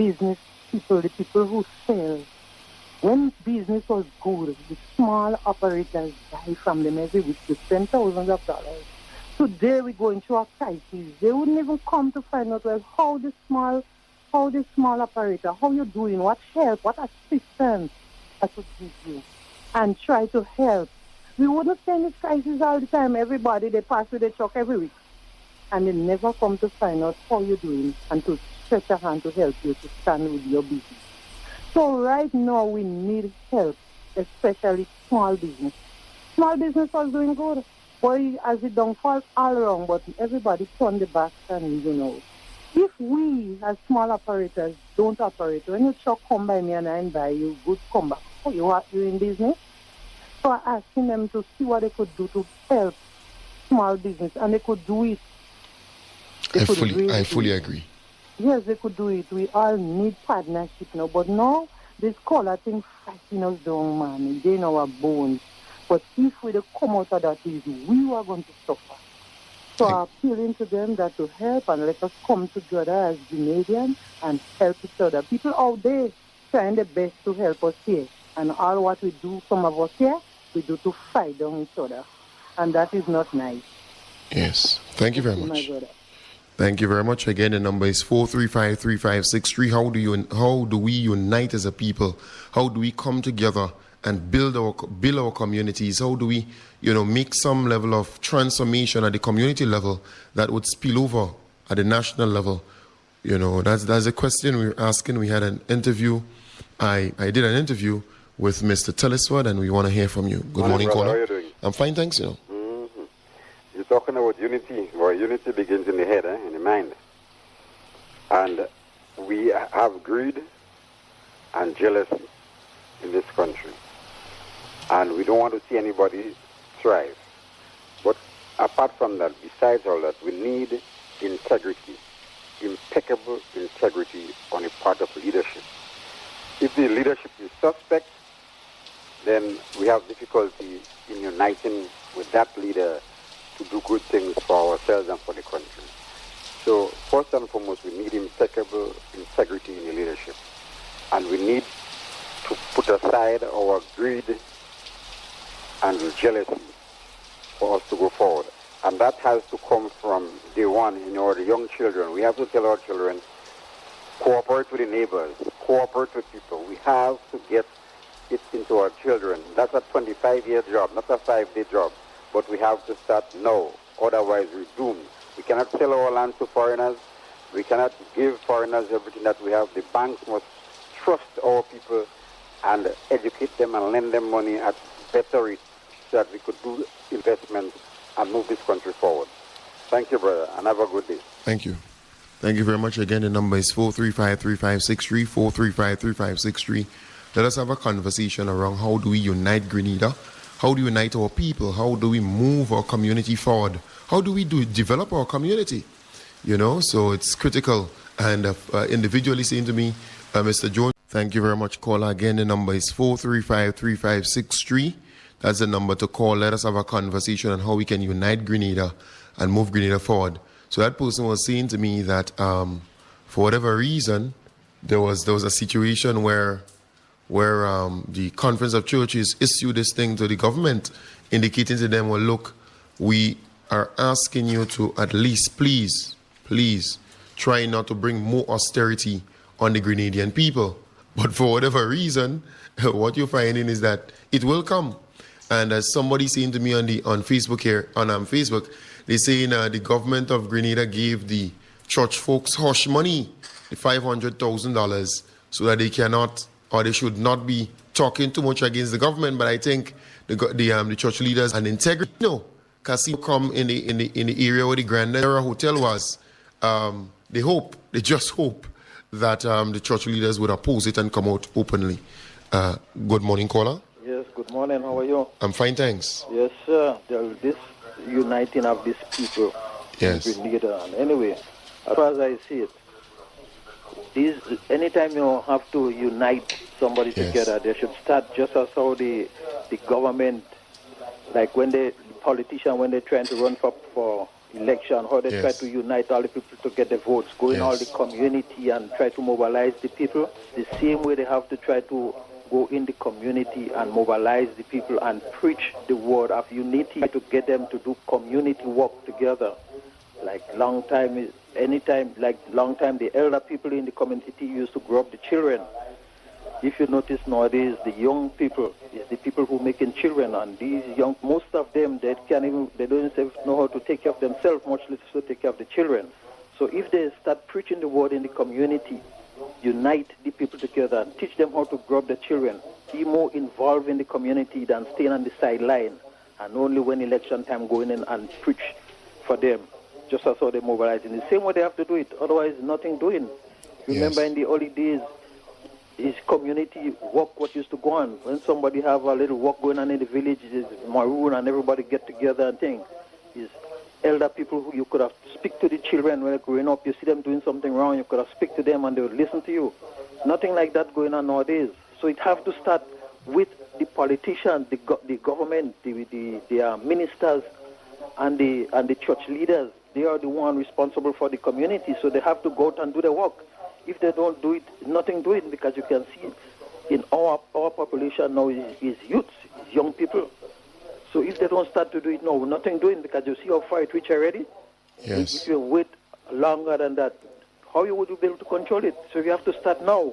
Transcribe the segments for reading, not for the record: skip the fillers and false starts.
business people, the people who sell. When business was good, the small operators buy from them every week. They spend thousands of dollars. Today we're going through a crisis. They wouldn't even come to find out, well, how the small operator, how you doing, what help, what assistance I could give you, and try to help. We wouldn't stay in this crisis all the time. Everybody, they pass with a truck every week. And they never come to find out how you're doing and to stretch a hand to help you to stand with your business. So right now we need help, especially small business. Small business was doing good. Boy, as it don't fall all around, but everybody turn the back and, if we as small operators don't operate, when you truck come by me and I buy you, good come back. Oh, you in business? So I'm asking them to see what they could do to help small business, and they could do it. I fully agree. Yes, they could do it. We all need partnership now. But now, this color thing fighting us down, man. It's in our bones. But if we don't come out of that, we are going to suffer. So I'm appealing to them that to help and let us come together as Grenadians and help each other. People out there trying their best to help us here. And all what we do, some of us here, we do to fight down each other. And that is not nice. Yes. Thank you very much. Thank you very much. Again, the number is 435-3563. How do we unite as a people? How do we come together and build our communities? How do we, make some level of transformation at the community level that would spill over at the national level? That's a question we're asking. We had an interview. I did an interview with Mr. Tellisford, and we want to hear from you. Good morning, brother. caller. How are you doing? I'm fine, thanks. You're talking about unity. Well, unity begins in the head, in the mind. And we have greed and jealousy in this country. And we don't want to see anybody thrive. But apart from that, besides all that, we need integrity, impeccable integrity on the part of leadership. If the leadership is suspect, then we have difficulty in uniting with that leader to do good things for ourselves and for the country. So first and foremost, we need impeccable integrity in the leadership. And we need to put aside our greed and jealousy for us to go forward. And that has to come from day one. The young children, we have to tell our children, cooperate with the neighbors, cooperate with people. We have to get it into our children. That's a 25-year job, not a 5-day job. But we have to start now, otherwise we're doomed. We cannot sell our land to foreigners. We cannot give foreigners everything that we have. The banks must trust our people and educate them and lend them money at better rates so that we could do investments and move this country forward. Thank you, brother, and have a good day. Thank you. Thank you very much. Again, the number is 435-3563, 435-3563. Let us have a conversation around how do we unite Grenada? How do we unite our people? How do we move our community forward? How do we develop our community? So it's critical. And individually saying to me, Mr. Jones, thank you very much, caller. Again, the number is 435-3563. That's the number to call. Let us have a conversation on how we can unite Grenada and move Grenada forward. So that person was saying to me that for whatever reason, there was a situation where the Conference of Churches issued this thing to the government, indicating to them, well, look, we are asking you to at least, please, try not to bring more austerity on the Grenadian people. But for whatever reason, what you're finding is that it will come. And as somebody saying to me on Facebook here, on Facebook, they're saying the government of Grenada gave the church folks hush money, the $500,000, so that they cannot, or they should not be talking too much against the government. But I think the church leaders and integrity, casino come in the area where the Grenada hotel was. They just hope that the church leaders would oppose it and come out openly. Good morning, caller. Yes, good morning. How are you? I'm fine, thanks. Yes, sir. This uniting of these people. Yes. In Grenada. And anyway, as far as I see it, anytime you have to unite somebody together, they should start just as how the government, like when the politician, when they're trying to run for election, how they try to unite all the people to get the votes, go in all the community and try to mobilize the people. The same way they have to try to go in the community and mobilize the people and preach the word of unity to get them to do community work together. Like long time, the elder people in the community used to grow up the children. If you notice nowadays, the young people is the people who making children, and these young, most of them, they don't even know how to take care of themselves, much less to take care of the children. So if they start preaching the word in the community, unite the people together and teach them how to grow up the children, be more involved in the community than staying on the sideline, and only when election time go in and preach for them, just as how they mobilize. In the same way they have to do it, otherwise nothing doing. Remember in the early days, is community work what used to go on. When somebody have a little work going on in the village, is maroon and everybody get together and things. Is elder people who you could have speak to the children when they're growing up. You see them doing something wrong, you could have speak to them and they would listen to you. Nothing like that going on nowadays. So it have to start with the politicians, the government, the ministers, and the church leaders. They are the one responsible for the community, so they have to go out and do the work. If they don't do it, nothing doing, because you can see in our population now is youths, is young people. So if they don't start to do it now, nothing doing, because you see how far it reach already. Yes. If you wait longer than that, how would you be able to control it? So you have to start now.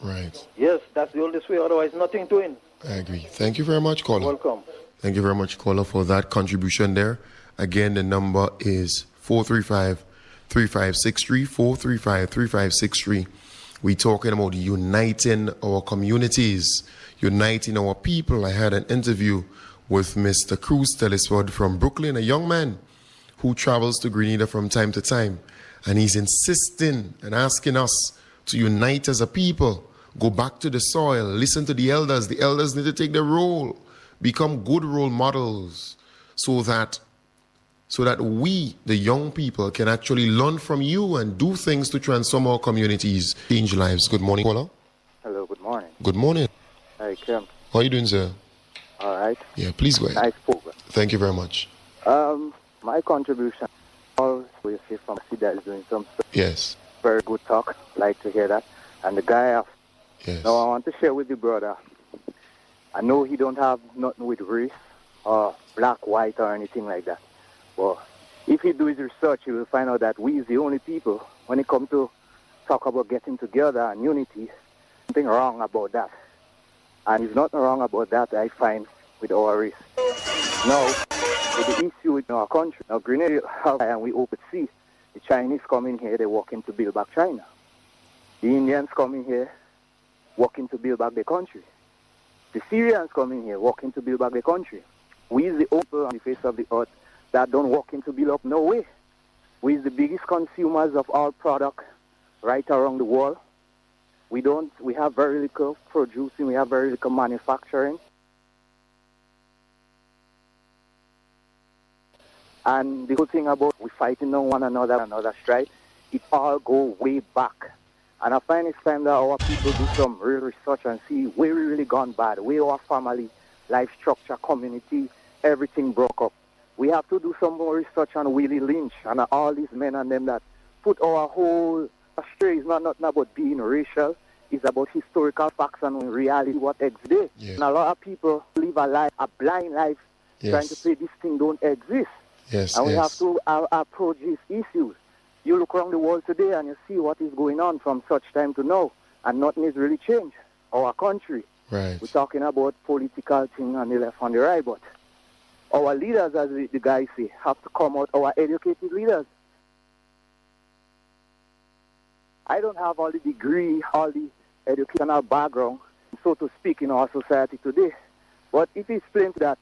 Right. Yes, that's the oldest way, otherwise nothing doing. I agree. Thank you very much, caller. Welcome. Thank you very much, caller, for that contribution there. Again, the number is 435-3563, 435-3563. We're talking about uniting our communities, uniting our people. I had an interview with Mr. Cruz Telesford from Brooklyn, a young man who travels to Grenada from time to time. And he's insisting and asking us to unite as a people, go back to the soil, listen to the elders. The elders need to take their role, become good role models so that we, the young people, can actually learn from you and do things to transform our communities, change lives. Good morning, caller. Hello, good morning. Good morning. Hi, Kim. How are you doing, sir? All right. Yeah, please go ahead. Nice program. Thank you very much. My contribution, all we see from Sida is doing some Yes. very good talk. Like to hear that. And the guy, Yes. now I want to share with the brother. I know he don't have nothing with race or black, white, or anything like that. Well, if he do his research, he will find out that we is the only people, when it comes to talk about getting together and unity, something wrong about that. And there's nothing wrong about that, I find, with our race. Now, with the issue in our country, now Grenada, and we open sea, the Chinese come in here, they walking to build back China. The Indians come in here, walking to build back the country. The Syrians come in here, walking to build back the country. We is the people on the face of the earth that don't walk into build up no way. We is the biggest consumers of all product right around the world. We have very little producing, we have very little manufacturing. And the good thing about we fighting on one another strife, it all go way back. And I find it's time that our people do some real research and see where we really gone bad, where our family, life structure, community, everything broke up. We have to do some more research on Willie Lynch and all these men and them that put our whole astray. It's not about being racial. It's about historical facts and reality, what exists. Yes. And a lot of people live a blind life, trying to say this thing don't exist. Yes. And we have to approach these issues. You look around the world today and you see what is going on from such time to now, and nothing has really changed. Our country. Right. We're talking about political thing on the left and the right, but our leaders, as the guys say, have to come out, our educated leaders. I don't have all the degree, all the educational background, so to speak, in our society today. But it is plain that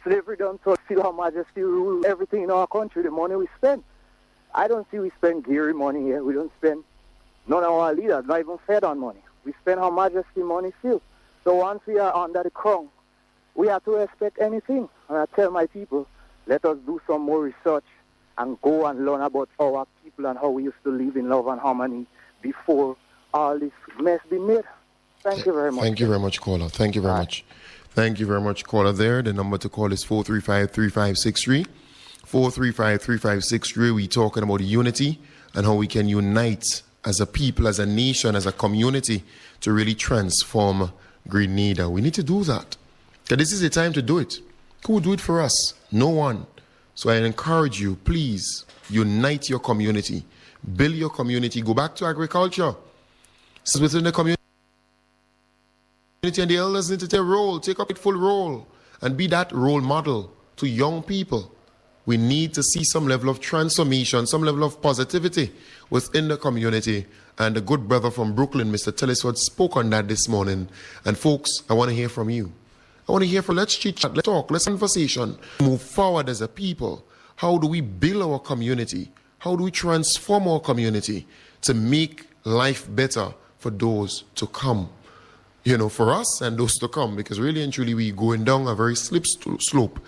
slavery don't fulfill Her Majesty rule everything in our country, the money we spend. I don't see we spend Geary money here. We don't spend, none of our leaders, not even fed on money. We spend Her Majesty money still. So once we are under the crown, we have to respect anything. And I tell my people, let us do some more research and go and learn about our people and how we used to live in love and harmony before all this mess be made. Thank you very much. Thank you very much, caller. Thank you very much. Thank you very much, caller there. The number to call is 435-3563. 435-3563. We're talking about unity and how we can unite as a people, as a nation, as a community to really transform Grenada. We need to do that. Because this is the time to do it. Who will do it for us? No one. So I encourage you, please, unite your community. Build your community. Go back to agriculture. This is within the community. And the elders need to take a role, take up a full role, and be that role model to young people. We need to see some level of transformation, some level of positivity within the community. And the good brother from Brooklyn, Mr. Tellisford, spoke on that this morning. And folks, I want to hear from you. I want to hear from, let's chit-chat, let's talk, let's conversation. Move forward as a people. How do we build our community? How do we transform our community to make life better for those to come? You know, for us and those to come, because really and truly we're going down a very slip slope,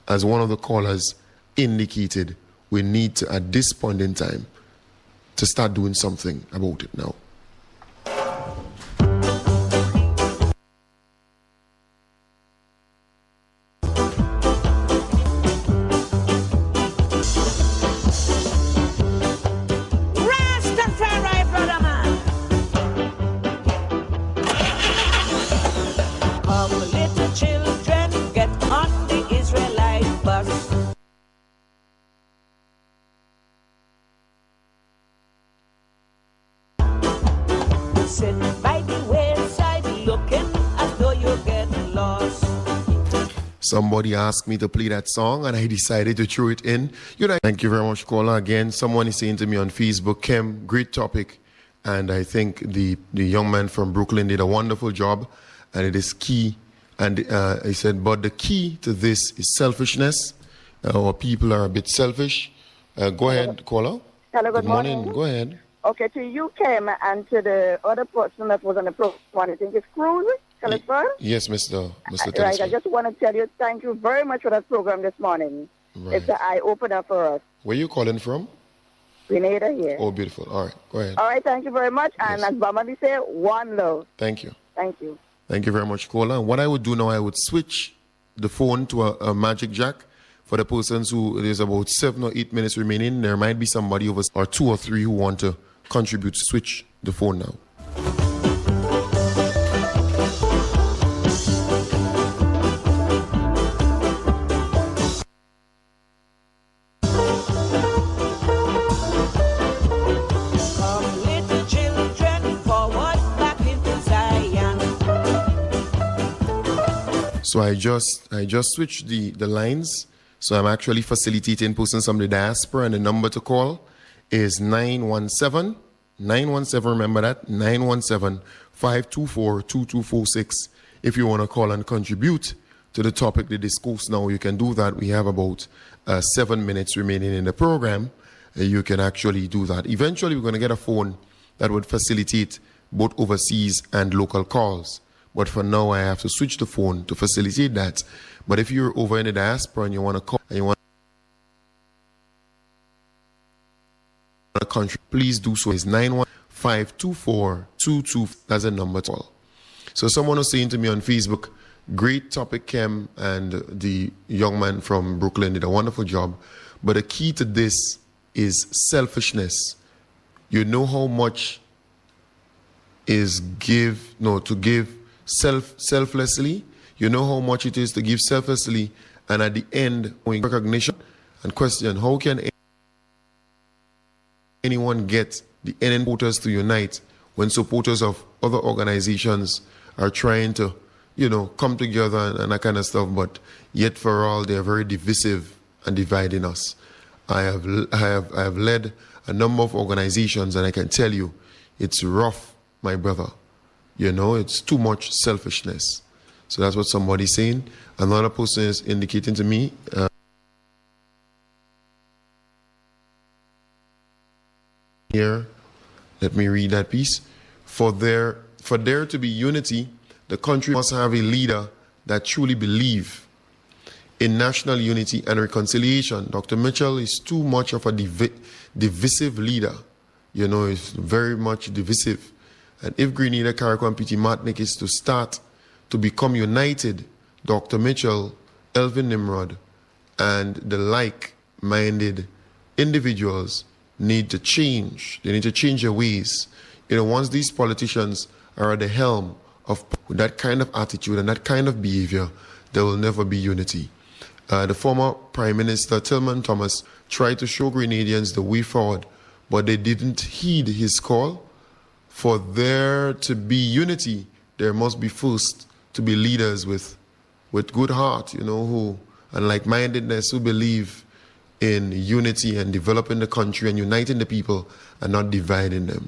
as one of the callers indicated. We need to, at this point in time, to start doing something about it now. Somebody asked me to play that song and I decided to throw it in. Thank you very much, caller. Again, someone is saying to me on Facebook, Kem, great topic. And I think the young man from Brooklyn did a wonderful job, and it is key. And he said, but the key to this is selfishness. Our people are a bit selfish. Go ahead, caller. Hello, good morning. Go ahead. Okay, to you, Kem, and to the other person that was on the program, I think it's Cruz. Yes, Mr. Right, I just want to tell you thank you very much for that program this morning. Right. It's an eye-opener for us. Where are you calling from? Grenada here. Oh, beautiful. All right, go ahead. All right, thank you very much. And Yes. as Bamadi said, one love. Thank you. Thank you. Thank you very much, caller. What I would do now, I would switch the phone to a magic jack for the persons who, there's about 7 or 8 minutes remaining. There might be somebody over, or 2 or 3 who want to contribute. Switch the phone now. So I just switched the lines. So I'm actually facilitating persons from the diaspora, and the number to call is 917, remember that, 917-524-2246. If you want to call and contribute to the topic, the discourse now, you can do that. We have about 7 minutes remaining in the program. You can actually do that. Eventually, we're going to get a phone that would facilitate both overseas and local calls. But for now, I have to switch the phone to facilitate that. But if you're over in the diaspora and you want to call and you want to contribute, please do so. It's 9152422. That's a number to call. So someone was saying to me on Facebook, great topic, Kem, and the young man from Brooklyn did a wonderful job. But the key to this is selfishness. You know how much is to give selflessly. You know how much it is to give selflessly, and at the end, recognition and question, how can anyone get the end supporters to unite when supporters of other organizations are trying to, come together and that kind of stuff, but yet for all, they're very divisive and dividing us. I have led a number of organizations, and I can tell you, it's rough, my brother. It's too much selfishness. So that's what somebody's saying. Another person is indicating to me. Here, let me read that piece. For there to be unity, the country must have a leader that truly believes in national unity and reconciliation. Dr. Mitchell is too much of a divisive leader. He's very much divisive. And if Grenada, Carriacou, and Petit Martinique is to start to become united, Dr. Mitchell, Elvin Nimrod, and the like minded individuals need to change. They need to change their ways. Once these politicians are at the helm of that kind of attitude and that kind of behavior, there will never be unity. The former Prime Minister Tillman Thomas tried to show Grenadians the way forward, but they didn't heed his call. For there to be unity, there must be first to be leaders with good heart, who and like-mindedness, who believe in unity and developing the country and uniting the people and not dividing them.